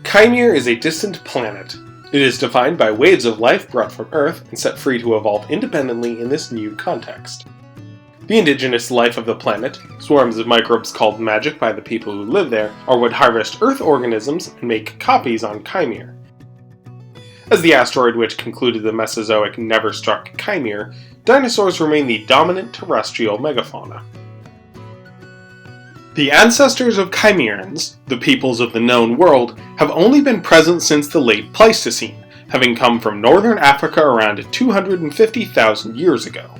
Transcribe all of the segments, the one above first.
Chimer is a distant planet. It is defined by waves of life brought from Earth and set free to evolve independently in this new context. The indigenous life of the planet, swarms of microbes called magic by the people who live there, are what harvest Earth organisms and make copies on Chimer. As the asteroid which concluded the Mesozoic never struck Chimer, dinosaurs remain the dominant terrestrial megafauna. The ancestors of Kaimerans, the peoples of the known world, have only been present since the late Pleistocene, having come from northern Africa around 250,000 years ago.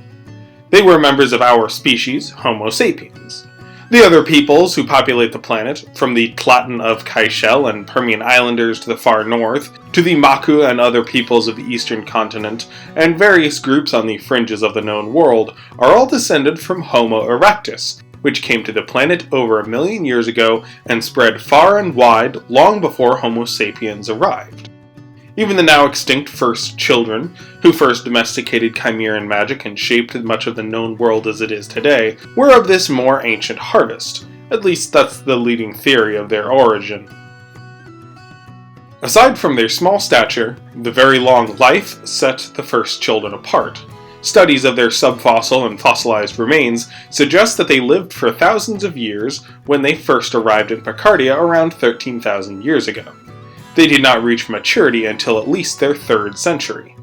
They were members of our species, Homo sapiens. The other peoples who populate the planet, from the Tlaten of Kaishel and Permian Islanders to the far north, to the Maku and other peoples of the eastern continent, and various groups on the fringes of the known world, are all descended from Homo erectus, which came to the planet over 1 million years ago and spread far and wide long before Homo sapiens arrived. Even the now extinct first children, who first domesticated Chimeran magic and shaped much of the known world as it is today, were of this more ancient harvest. At least that's the leading theory of their origin. Aside from their small stature, the very long life set the first children apart. Studies of their subfossil and fossilized remains suggest that they lived for thousands of years when they first arrived in Picardia around 13,000 years ago. They did not reach maturity until at least their 3rd century.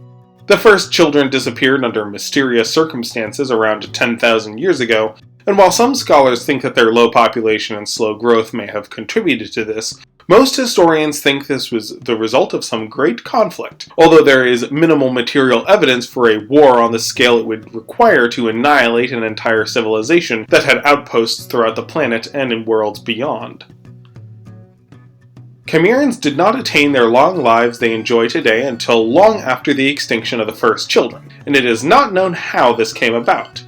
The first children disappeared under mysterious circumstances around 10,000 years ago, and while some scholars think that their low population and slow growth may have contributed to this, most historians think this was the result of some great conflict, although there is minimal material evidence for a war on the scale it would require to annihilate an entire civilization that had outposts throughout the planet and in worlds beyond. Chimerans did not attain their long lives they enjoy today until long after the extinction of the first children, and it is not known how this came about.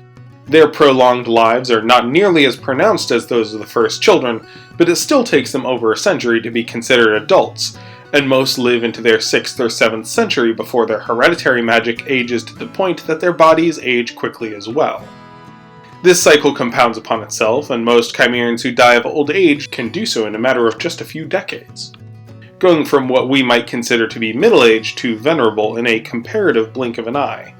Their prolonged lives are not nearly as pronounced as those of the first children, but it still takes them over a century to be considered adults, and most live into their 6th or 7th century before their hereditary magic ages to the point that their bodies age quickly as well. This cycle compounds upon itself, and most Chimerans who die of old age can do so in a matter of just a few decades, going from what we might consider to be middle-aged to venerable in a comparative blink of an eye.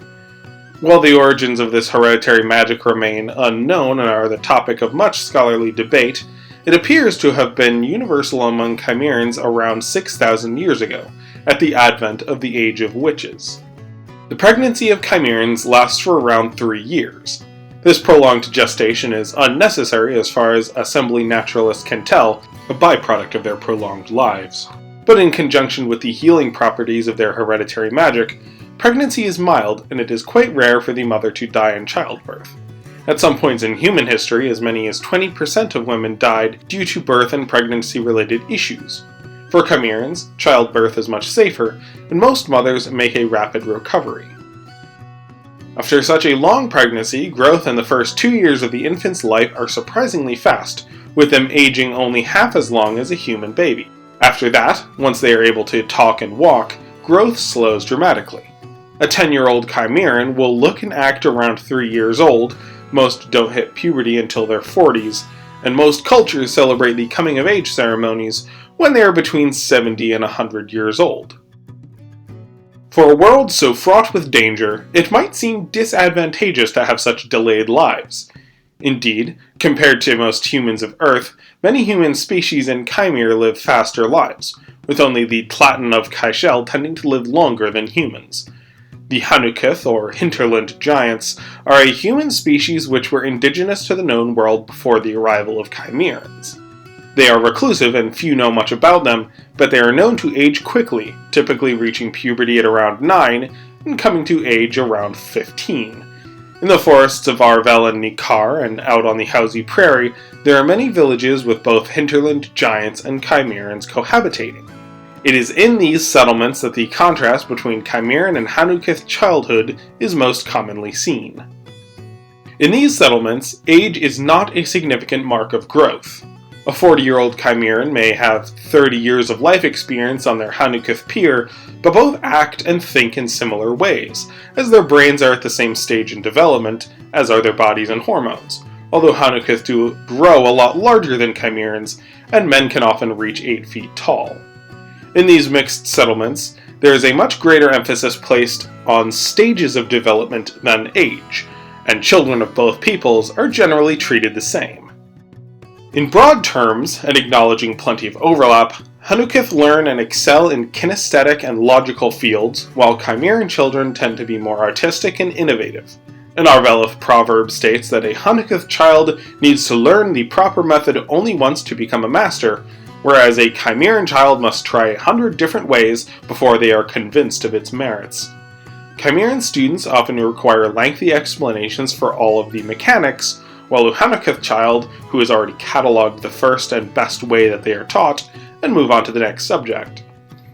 While the origins of this hereditary magic remain unknown and are the topic of much scholarly debate, it appears to have been universal among Chimerans around 6,000 years ago, at the advent of the Age of Witches. The pregnancy of Chimerans lasts for around 3 years. This prolonged gestation is unnecessary as far as assembly naturalists can tell, a byproduct of their prolonged lives. But in conjunction with the healing properties of their hereditary magic, pregnancy is mild and it is quite rare for the mother to die in childbirth. At some points in human history, as many as 20% of women died due to birth and pregnancy-related issues. For Chimerans, childbirth is much safer, and most mothers make a rapid recovery. After such a long pregnancy, growth in the first 2 years of the infant's life are surprisingly fast, with them aging only half as long as a human baby. After that, once they are able to talk and walk, growth slows dramatically. A 10-year-old Chimeran will look and act around 3 years old, most don't hit puberty until their 40s, and most cultures celebrate the coming-of-age ceremonies when they are between 70 and 100 years old. For a world so fraught with danger, it might seem disadvantageous to have such delayed lives. Indeed, compared to most humans of Earth, many human species in Chimer live faster lives, with only the Tlaten of Kaishel tending to live longer than humans. The Hanukith, or hinterland giants, are a human species which were indigenous to the known world before the arrival of Chimerans. They are reclusive and few know much about them, but they are known to age quickly, typically reaching puberty at around 9 and coming to age around 15. In the forests of Arvel and Nikar and out on the Hausi Prairie, there are many villages with both hinterland giants and Chimerans cohabitating. It is in these settlements that the contrast between Chimeran and Hanukith childhood is most commonly seen. In these settlements, age is not a significant mark of growth. A 40-year-old Chimeran may have 30 years of life experience on their Hanukith peer, but both act and think in similar ways, as their brains are at the same stage in development, as are their bodies and hormones, although Hanukith do grow a lot larger than Chimerans, and men can often reach 8 feet tall. In these mixed settlements, there is a much greater emphasis placed on stages of development than age, and children of both peoples are generally treated the same. In broad terms, and acknowledging plenty of overlap, Hanukith learn and excel in kinesthetic and logical fields, while Chimeran children tend to be more artistic and innovative. An Arvelith proverb states that a Hanukith child needs to learn the proper method only once to become a master, whereas a Chimeran child must try 100 different ways before they are convinced of its merits. Chimeran students often require lengthy explanations for all of the mechanics, while a Hanukith child, who has already catalogued the first and best way that they are taught, and move on to the next subject.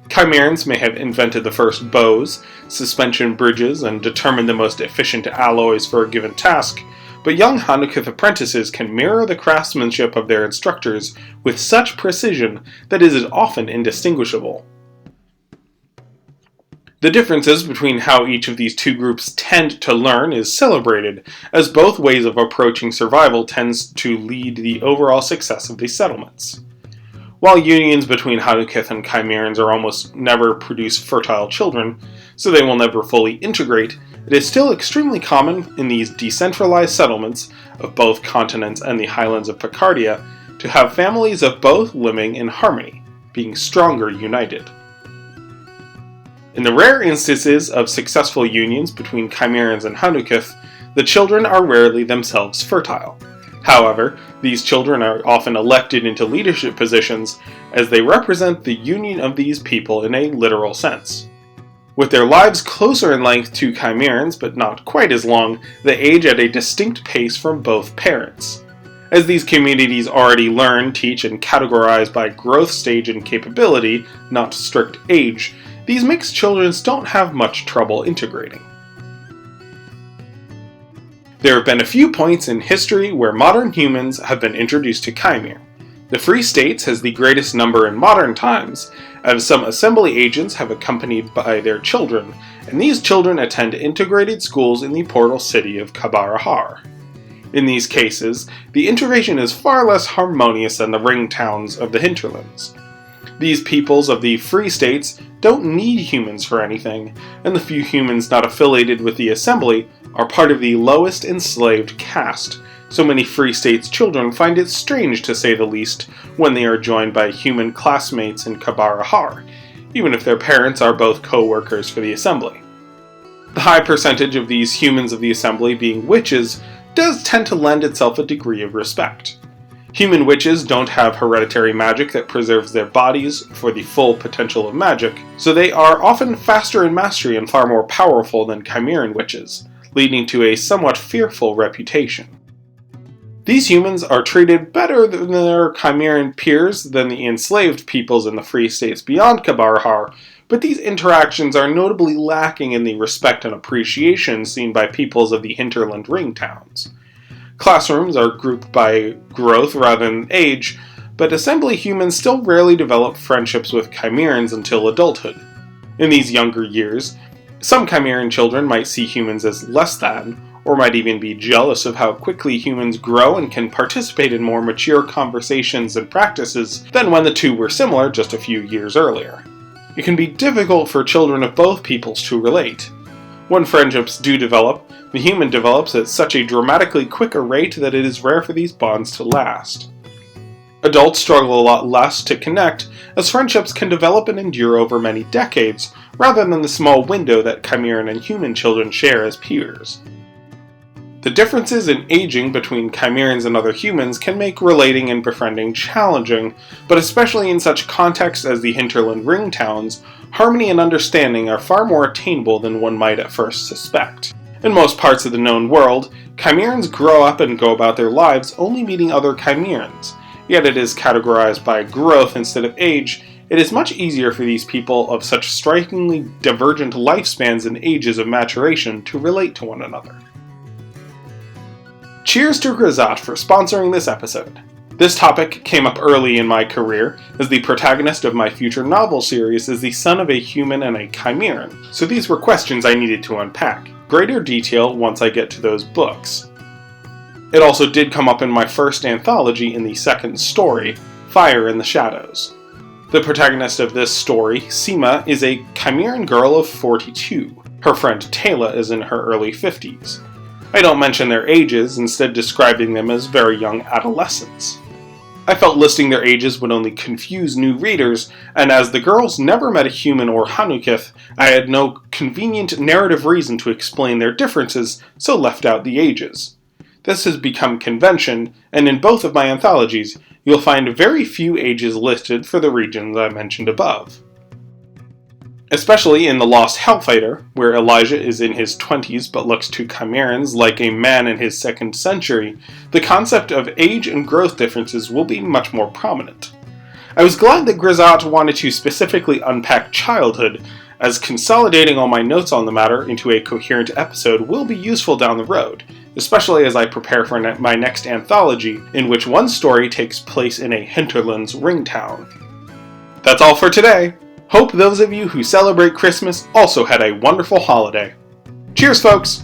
Kaimerans may have invented the first bows, suspension bridges, and determined the most efficient alloys for a given task, but young Hanukith apprentices can mirror the craftsmanship of their instructors with such precision that it is often indistinguishable. The differences between how each of these two groups tend to learn is celebrated, as both ways of approaching survival tends to lead the overall success of these settlements. While unions between Hanukith and Kaimerans are almost never produce fertile children, so they will never fully integrate, it is still extremely common in these decentralized settlements of both continents and the highlands of Picardia to have families of both living in harmony, being stronger united. In the rare instances of successful unions between Chimerans and Hanukith, the children are rarely themselves fertile. However, these children are often elected into leadership positions as they represent the union of these people in a literal sense. With their lives closer in length to Chimerans, but not quite as long, they age at a distinct pace from both parents. As these communities already learn, teach, and categorize by growth stage and capability, not strict age, these mixed children don't have much trouble integrating. There have been a few points in history where modern humans have been introduced to Chimer. The Free States has the greatest number in modern times, as some assembly agents have accompanied by their children, and these children attend integrated schools in the portal city of Kabarahar. In these cases, the integration is far less harmonious than the ring towns of the hinterlands. These peoples of the Free States don't need humans for anything, and the few humans not affiliated with the assembly are part of the lowest enslaved caste, so many Free States children find it strange, to say the least, when they are joined by human classmates in Kabarahar, even if their parents are both co-workers for the assembly. The high percentage of these humans of the assembly being witches does tend to lend itself a degree of respect. Human witches don't have hereditary magic that preserves their bodies for the full potential of magic, so they are often faster in mastery and far more powerful than Chimeran witches, leading to a somewhat fearful reputation. These humans are treated better than their Chimeran peers than the enslaved peoples in the Free States beyond Kabarahar, but these interactions are notably lacking in the respect and appreciation seen by peoples of the hinterland ring towns. Classrooms are grouped by growth rather than age, but assembly humans still rarely develop friendships with Chimerans until adulthood. In these younger years, some Chimeran children might see humans as less than, or might even be jealous of how quickly humans grow and can participate in more mature conversations and practices than when the two were similar just a few years earlier. It can be difficult for children of both peoples to relate. When friendships do develop, the human develops at such a dramatically quicker rate that it is rare for these bonds to last. Adults struggle a lot less to connect, as friendships can develop and endure over many decades, rather than the small window that Chimeran and human children share as peers. The differences in aging between Chimerans and other humans can make relating and befriending challenging, but especially in such contexts as the hinterland ring towns, harmony and understanding are far more attainable than one might at first suspect. In most parts of the known world, Chimerans grow up and go about their lives only meeting other Chimerans, yet it is categorized by growth instead of age. It is much easier for these people of such strikingly divergent lifespans and ages of maturation to relate to one another. Cheers to Grazat for sponsoring this episode. This topic came up early in my career, as the protagonist of my future novel series is the son of a human and a Chimeran, so these were questions I needed to unpack. Greater detail once I get to those books. It also did come up in my first anthology in the second story, Fire in the Shadows. The protagonist of this story, Sima, is a Chimeran girl of 42. Her friend Tayla is in her early 50s. I don't mention their ages, instead describing them as very young adolescents. I felt listing their ages would only confuse new readers, and as the girls never met a human or Hanukith, I had no convenient narrative reason to explain their differences, so left out the ages. This has become convention, and in both of my anthologies, you'll find very few ages listed for the regions I mentioned above. Especially in The Lost Hellfighter, where Elijah is in his 20s but looks to Kaimerans like a man in his 2nd century, the concept of age and growth differences will be much more prominent. I was glad that Grisot wanted to specifically unpack childhood, as consolidating all my notes on the matter into a coherent episode will be useful down the road, especially as I prepare for my next anthology, in which one story takes place in a hinterland's ring town. That's all for today! Hope those of you who celebrate Christmas also had a wonderful holiday. Cheers, folks!